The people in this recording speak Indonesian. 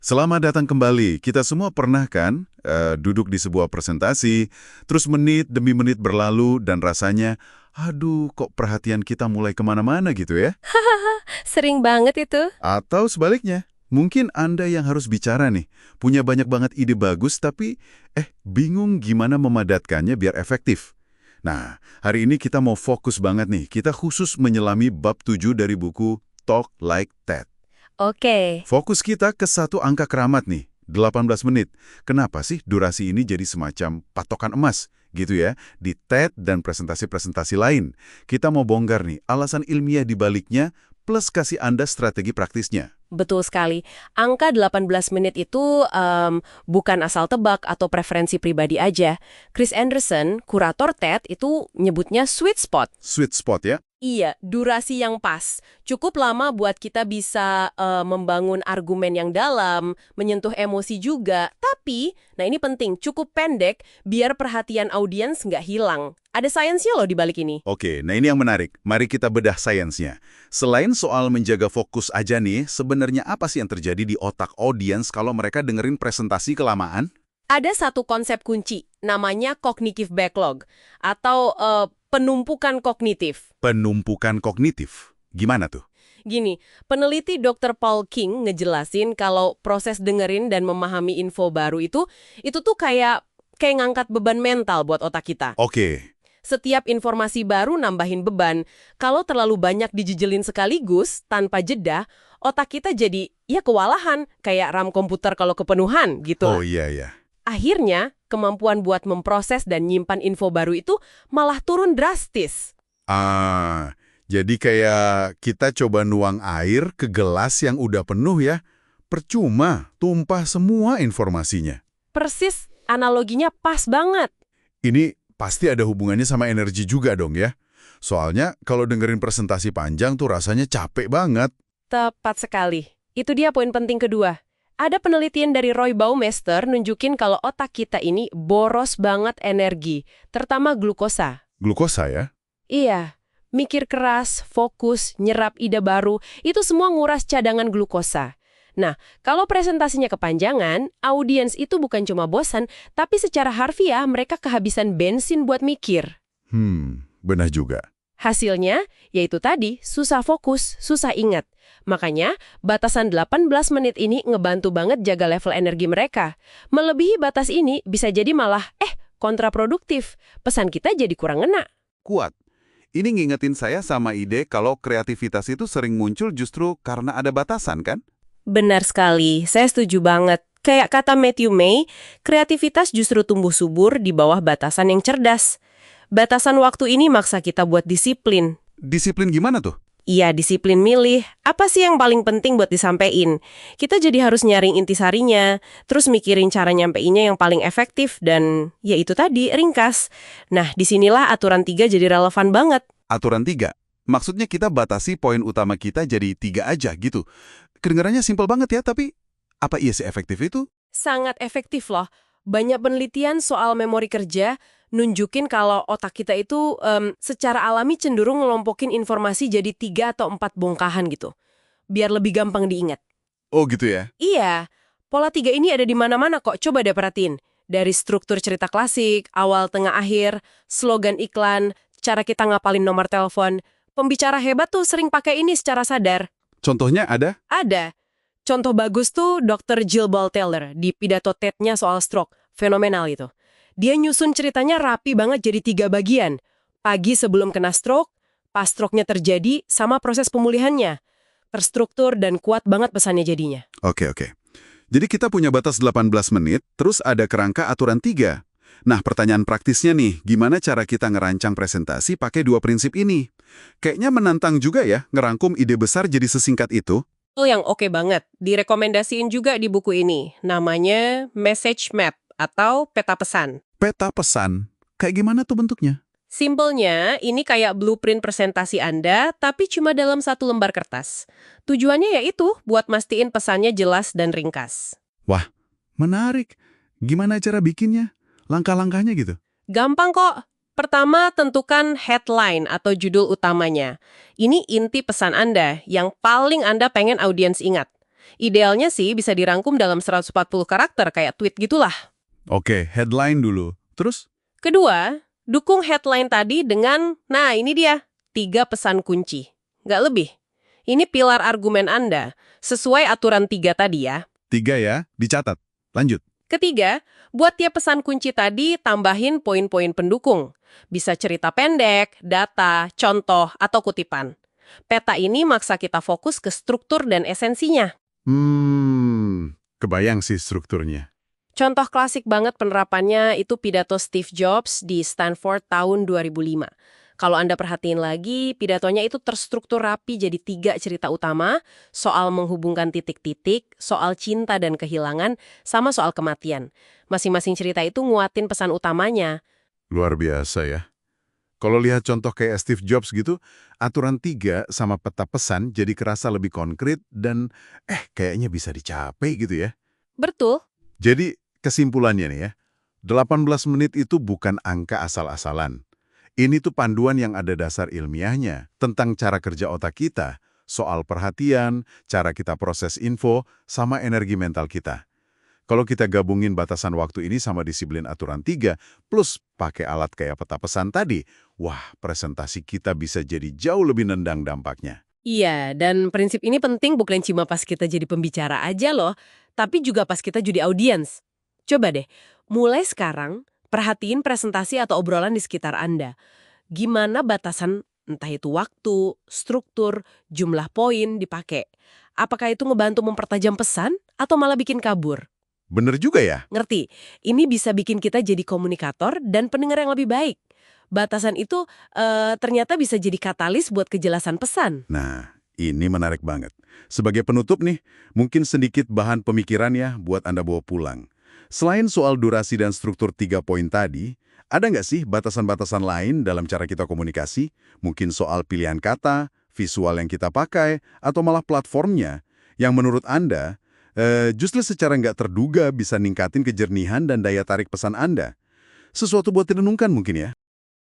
Selamat datang kembali. Kita semua pernah kan duduk di sebuah presentasi, terus menit demi menit berlalu dan rasanya, aduh kok perhatian kita mulai kemana-mana gitu ya? Sering banget itu. Atau sebaliknya, mungkin Anda yang harus bicara nih, punya banyak banget ide bagus tapi bingung gimana memadatkannya biar efektif. Nah, hari ini kita mau fokus banget nih, kita khusus menyelami bab 7 dari buku Talk Like That. Oke, Fokus kita ke satu angka keramat nih, 18 menit. Kenapa sih durasi ini jadi semacam patokan emas gitu ya, di TED dan presentasi-presentasi lain? Kita mau bongkar nih alasan ilmiah di baliknya plus kasih Anda strategi praktisnya. betul sekali. Angka 18 menit itu bukan asal tebak atau preferensi pribadi aja. Chris Anderson, kurator TED, itu nyebutnya sweet spot. Sweet spot ya? Iya, durasi yang pas. Cukup lama buat kita bisa membangun argumen yang dalam, menyentuh emosi juga. Tapi, nah ini penting, cukup pendek biar perhatian audiens nggak hilang. Ada sainsnya loh di balik ini. Oke, nah ini yang menarik. Mari kita bedah sainsnya. Selain soal menjaga fokus aja nih, sebenarnya apa sih yang terjadi di otak audiens kalau mereka dengerin presentasi kelamaan? Ada satu konsep kunci, namanya cognitive backlog, atau penumpukan kognitif. Penumpukan kognitif. Gimana tuh? Gini, peneliti Dr. Paul King ngejelasin kalau proses dengerin dan memahami info baru itu tuh kayak ngangkat beban mental buat otak kita. Oke. Setiap informasi baru nambahin beban. Kalau terlalu banyak dijejelin sekaligus, tanpa jeda, otak kita jadi ya kewalahan, kayak RAM komputer kalau kepenuhan gitu. Oh iya ya. Akhirnya, kemampuan buat memproses dan nyimpan info baru itu malah turun drastis. Jadi kayak kita coba nuang air ke gelas yang udah penuh ya. Percuma, tumpah semua informasinya. Persis, analoginya pas banget. Ini pasti ada hubungannya sama energi juga dong ya. Soalnya kalau dengerin presentasi panjang tuh rasanya capek banget. Tepat sekali. Itu dia poin penting kedua. Ada penelitian dari Roy Baumeister nunjukin kalau otak kita ini boros banget energi, terutama glukosa. Glukosa ya? Iya, mikir keras, fokus, nyerap ide baru, itu semua nguras cadangan glukosa. Nah, kalau presentasinya kepanjangan, audiens itu bukan cuma bosan, tapi secara harfiah mereka kehabisan bensin buat mikir. Benar juga. Hasilnya, yaitu tadi, susah fokus, susah ingat. Makanya, batasan 18 menit ini ngebantu banget jaga level energi mereka. Melebihi batas ini bisa jadi malah, kontraproduktif. Pesan kita jadi kurang ngena. Kuat. Ini ngingetin saya sama ide kalau kreativitas itu sering muncul justru karena ada batasan kan? Benar sekali, saya setuju banget. Kayak kata Matthew May, kreativitas justru tumbuh subur di bawah batasan yang cerdas. Batasan waktu ini maksa kita buat disiplin. Disiplin gimana tuh? Iya, disiplin milih. Apa sih yang paling penting buat disampaikan? Kita jadi harus nyaring intisarinya, terus mikirin cara nyampeinnya yang paling efektif, dan ya itu tadi, ringkas. Nah, disinilah aturan 3 jadi relevan banget. Aturan 3. Maksudnya kita batasi poin utama kita jadi 3 aja gitu. Kedengarannya simpel banget ya, tapi apa iya sih efektif itu? Sangat efektif loh. Banyak penelitian soal memori kerja nunjukin kalau otak kita itu secara alami cenderung ngelompokin informasi jadi 3 atau 4 bongkahan gitu. Biar lebih gampang diingat. Oh gitu ya? Iya, pola 3 ini ada di mana-mana kok, coba deh perhatiin. Dari struktur cerita klasik, awal, tengah, akhir, slogan iklan, cara kita ngapalin nomor telepon. Pembicara hebat tuh sering pakai ini secara sadar. Contohnya ada? Ada. Contoh bagus tuh Dr. Jill Ball Taylor di pidato TED-nya soal stroke. Fenomenal itu. Dia nyusun ceritanya rapi banget jadi 3 bagian. Pagi sebelum kena stroke, pas stroke-nya terjadi, sama proses pemulihannya. Terstruktur dan kuat banget pesannya jadinya. Oke. Jadi kita punya batas 18 menit, terus ada kerangka aturan 3. Nah, pertanyaan praktisnya nih, gimana cara kita ngerancang presentasi pakai 2 prinsip ini? Kayaknya menantang juga ya, ngerangkum ide besar jadi sesingkat itu. Itu yang oke banget. Direkomendasiin juga di buku ini. Namanya Message Map atau peta pesan. Peta pesan, kayak gimana tuh bentuknya? Simpelnya, ini kayak blueprint presentasi Anda, tapi cuma dalam 1 lembar kertas. Tujuannya yaitu buat mastiin pesannya jelas dan ringkas. Wah, menarik. Gimana cara bikinnya? Langkah-langkahnya gitu? Gampang kok. Pertama, tentukan headline atau judul utamanya. Ini inti pesan Anda yang paling Anda pengen audiens ingat. Idealnya sih bisa dirangkum dalam 140 karakter kayak tweet gitulah. Oke, headline dulu. Terus? Kedua, dukung headline tadi dengan, nah ini dia, 3 pesan kunci. Nggak lebih. Ini pilar argumen Anda, sesuai aturan 3 tadi ya. 3 ya, dicatat. Lanjut. Ketiga, buat tiap pesan kunci tadi tambahin poin-poin pendukung. Bisa cerita pendek, data, contoh, atau kutipan. Peta ini maksa kita fokus ke struktur dan esensinya. Kebayang sih strukturnya. Contoh klasik banget penerapannya itu pidato Steve Jobs di Stanford tahun 2005. Kalau Anda perhatiin lagi, pidatonya itu terstruktur rapi jadi 3 cerita utama, soal menghubungkan titik-titik, soal cinta dan kehilangan, sama soal kematian. Masing-masing cerita itu nguatin pesan utamanya. Luar biasa ya. Kalau lihat contoh kayak Steve Jobs gitu, aturan 3 sama peta pesan jadi kerasa lebih konkret dan kayaknya bisa dicapai gitu ya. Betul. Jadi kesimpulannya nih ya, 18 menit itu bukan angka asal-asalan. Ini tuh panduan yang ada dasar ilmiahnya tentang cara kerja otak kita, soal perhatian, cara kita proses info, sama energi mental kita. Kalau kita gabungin batasan waktu ini sama disiplin aturan 3, plus pakai alat kayak peta pesan tadi, wah, presentasi kita bisa jadi jauh lebih nendang dampaknya. Iya, dan prinsip ini penting bukan cuma pas kita jadi pembicara aja loh, tapi juga pas kita jadi audiens. Coba deh, mulai sekarang, perhatiin presentasi atau obrolan di sekitar Anda. Gimana batasan, entah itu waktu, struktur, jumlah poin dipakai. Apakah itu ngebantu mempertajam pesan atau malah bikin kabur? Bener juga ya? Ngerti, ini bisa bikin kita jadi komunikator dan pendengar yang lebih baik. Batasan itu ternyata bisa jadi katalis buat kejelasan pesan. Nah, ini menarik banget. Sebagai penutup nih, mungkin sedikit bahan pemikiran ya buat Anda bawa pulang. Selain soal durasi dan struktur 3 poin tadi, ada nggak sih batasan-batasan lain dalam cara kita komunikasi? Mungkin soal pilihan kata, visual yang kita pakai, atau malah platformnya, yang menurut Anda, justru secara nggak terduga bisa ningkatin kejernihan dan daya tarik pesan Anda. Sesuatu buat direnungkan mungkin ya.